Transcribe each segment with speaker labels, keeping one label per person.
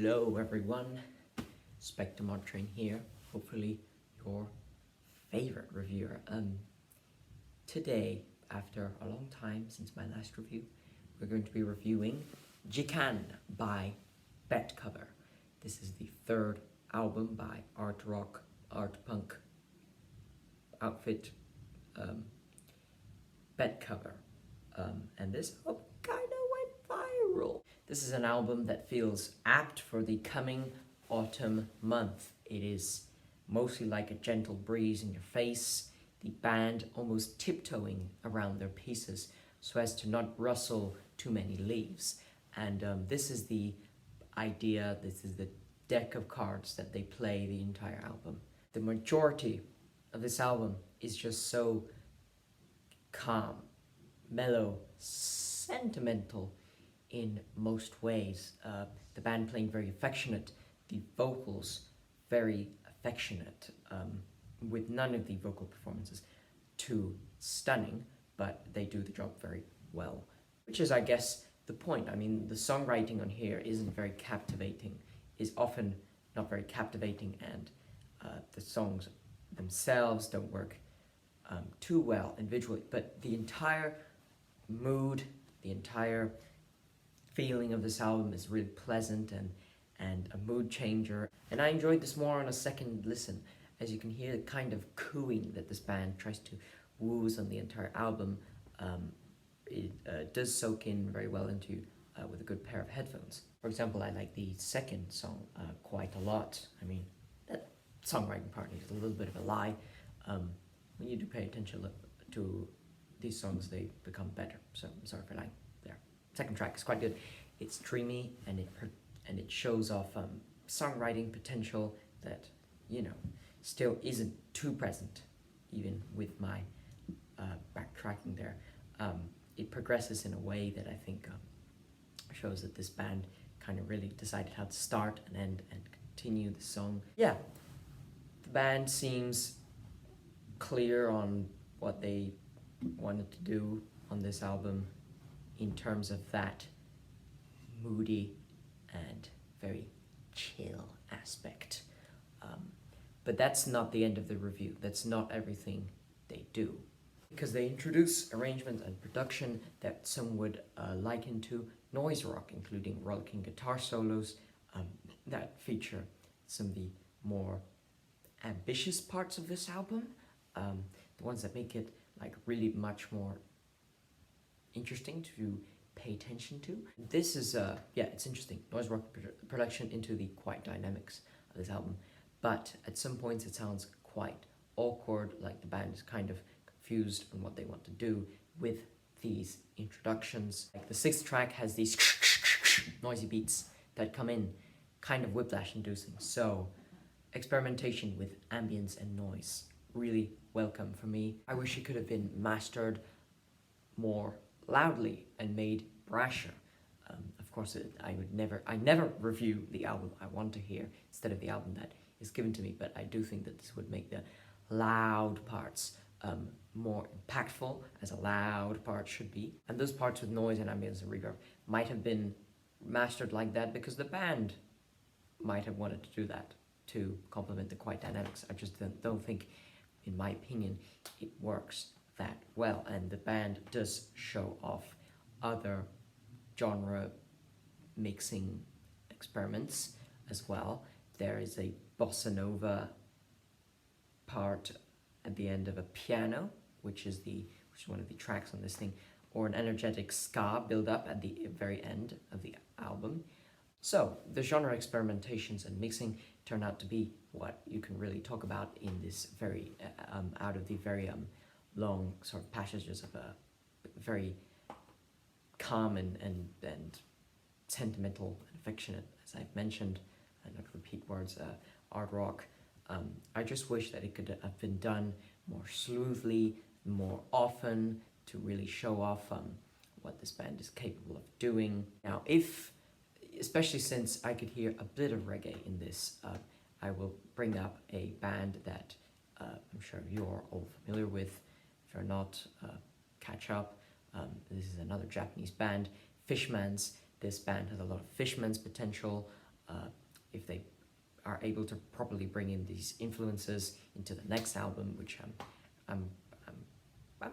Speaker 1: Hello everyone, Spectrum Train here, hopefully your favorite reviewer. Today, after a long time since my last review, we're going to be reviewing Jikan by Betcover. This is the third album by art rock, art punk outfit Betcover. And this album kind of went viral. This is an album that feels apt for the coming autumn month. It is mostly like a gentle breeze in your face, the band almost tiptoeing around their pieces so as to not rustle too many leaves. And this is the idea, this is the deck of cards that they play the entire album. The majority of this album is just so calm, mellow, sentimental in most ways. The band playing very affectionate, the vocals very affectionate, with none of the vocal performances too stunning, but they do the job very well, which is, I guess, the point. I mean, the songwriting on here isn't very captivating, is often not very captivating, and the songs themselves don't work too well individually, but the entire mood, the entire feeling of this album is really pleasant and a mood changer. And I enjoyed this more on a second listen, as you can hear the kind of cooing that this band tries to woos on the entire album. It does soak in very well into with a good pair of headphones. For example, I like the second song quite a lot. I mean, that songwriting part is a little bit of a lie. When you do pay attention to these songs, they become better. So I'm sorry for lying there. Second track is quite good. It's dreamy and it shows off songwriting potential that, you know, still isn't too present even with my backtracking there. It progresses in a way that I think shows that this band kind of really decided how to start and end and continue the song. Yeah, the band seems clear on what they wanted to do on this album in terms of that moody and very chill aspect. But that's not the end of the review. That's not everything they do, because they introduce arrangements and production that some would liken to noise rock, including rollicking guitar solos that feature some of the more ambitious parts of this album, the ones that make it like really much more interesting to pay attention to. This is yeah, it's interesting, noise rock production into the quiet dynamics of this album, but at some points it sounds quite awkward, like the band is kind of confused on what they want to do with these introductions. Like the sixth track has these noisy beats that come in, kind of whiplash inducing. So experimentation with ambience and noise, really welcome for me. I wish it could have been mastered more loudly and made brasher. Of course, I never review the album I want to hear instead of the album that is given to me, but I do think that this would make the loud parts more impactful, as a loud part should be. And those parts with noise and ambience and reverb might have been mastered like that because the band might have wanted to do that to complement the quiet dynamics. I just don't think, in my opinion, it works that well, and the band does show off other genre mixing experiments as well. There is a bossa nova part at the end of a piano, which is one of the tracks on this thing, or an energetic ska build up at the very end of the album. So the genre experimentations and mixing turn out to be what you can really talk about in this very out of the very long sort of passages of a very calm and sentimental and affectionate, as I've mentioned, and not repeat words, art rock. I just wish that it could have been done more smoothly, more often, to really show off what this band is capable of doing. Now, especially since I could hear a bit of reggae in this, I will bring up a band that I'm sure you're all familiar with. If you're not, catch up. This is another Japanese band, Fishman's. This band has a lot of Fishman's potential. if they are able to properly bring in these influences into the next album, which I'm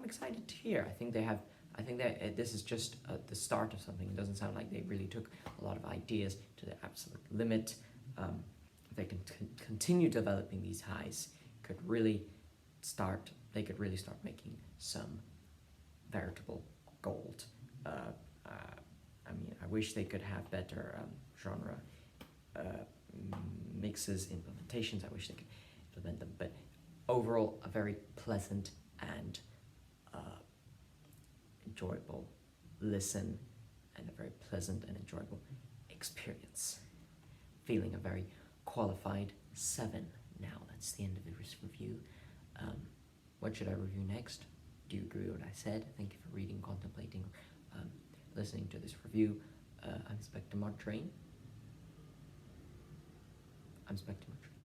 Speaker 1: excited to hear. I think that this is just the start of something. It doesn't sound like they really took a lot of ideas to their absolute limit. If they can continue developing these highs, they could really start making some veritable gold. I mean, I wish they could have better genre mixes, implementations. I wish they could implement them, but overall, a very pleasant and enjoyable listen, and a very pleasant and enjoyable experience. Feeling a very qualified 7 now. That's the end of this review. What should I review next? Do you agree with what I said? Thank you for reading, contemplating, listening to this review. I'm Spectre Train. I'm Spectre Train.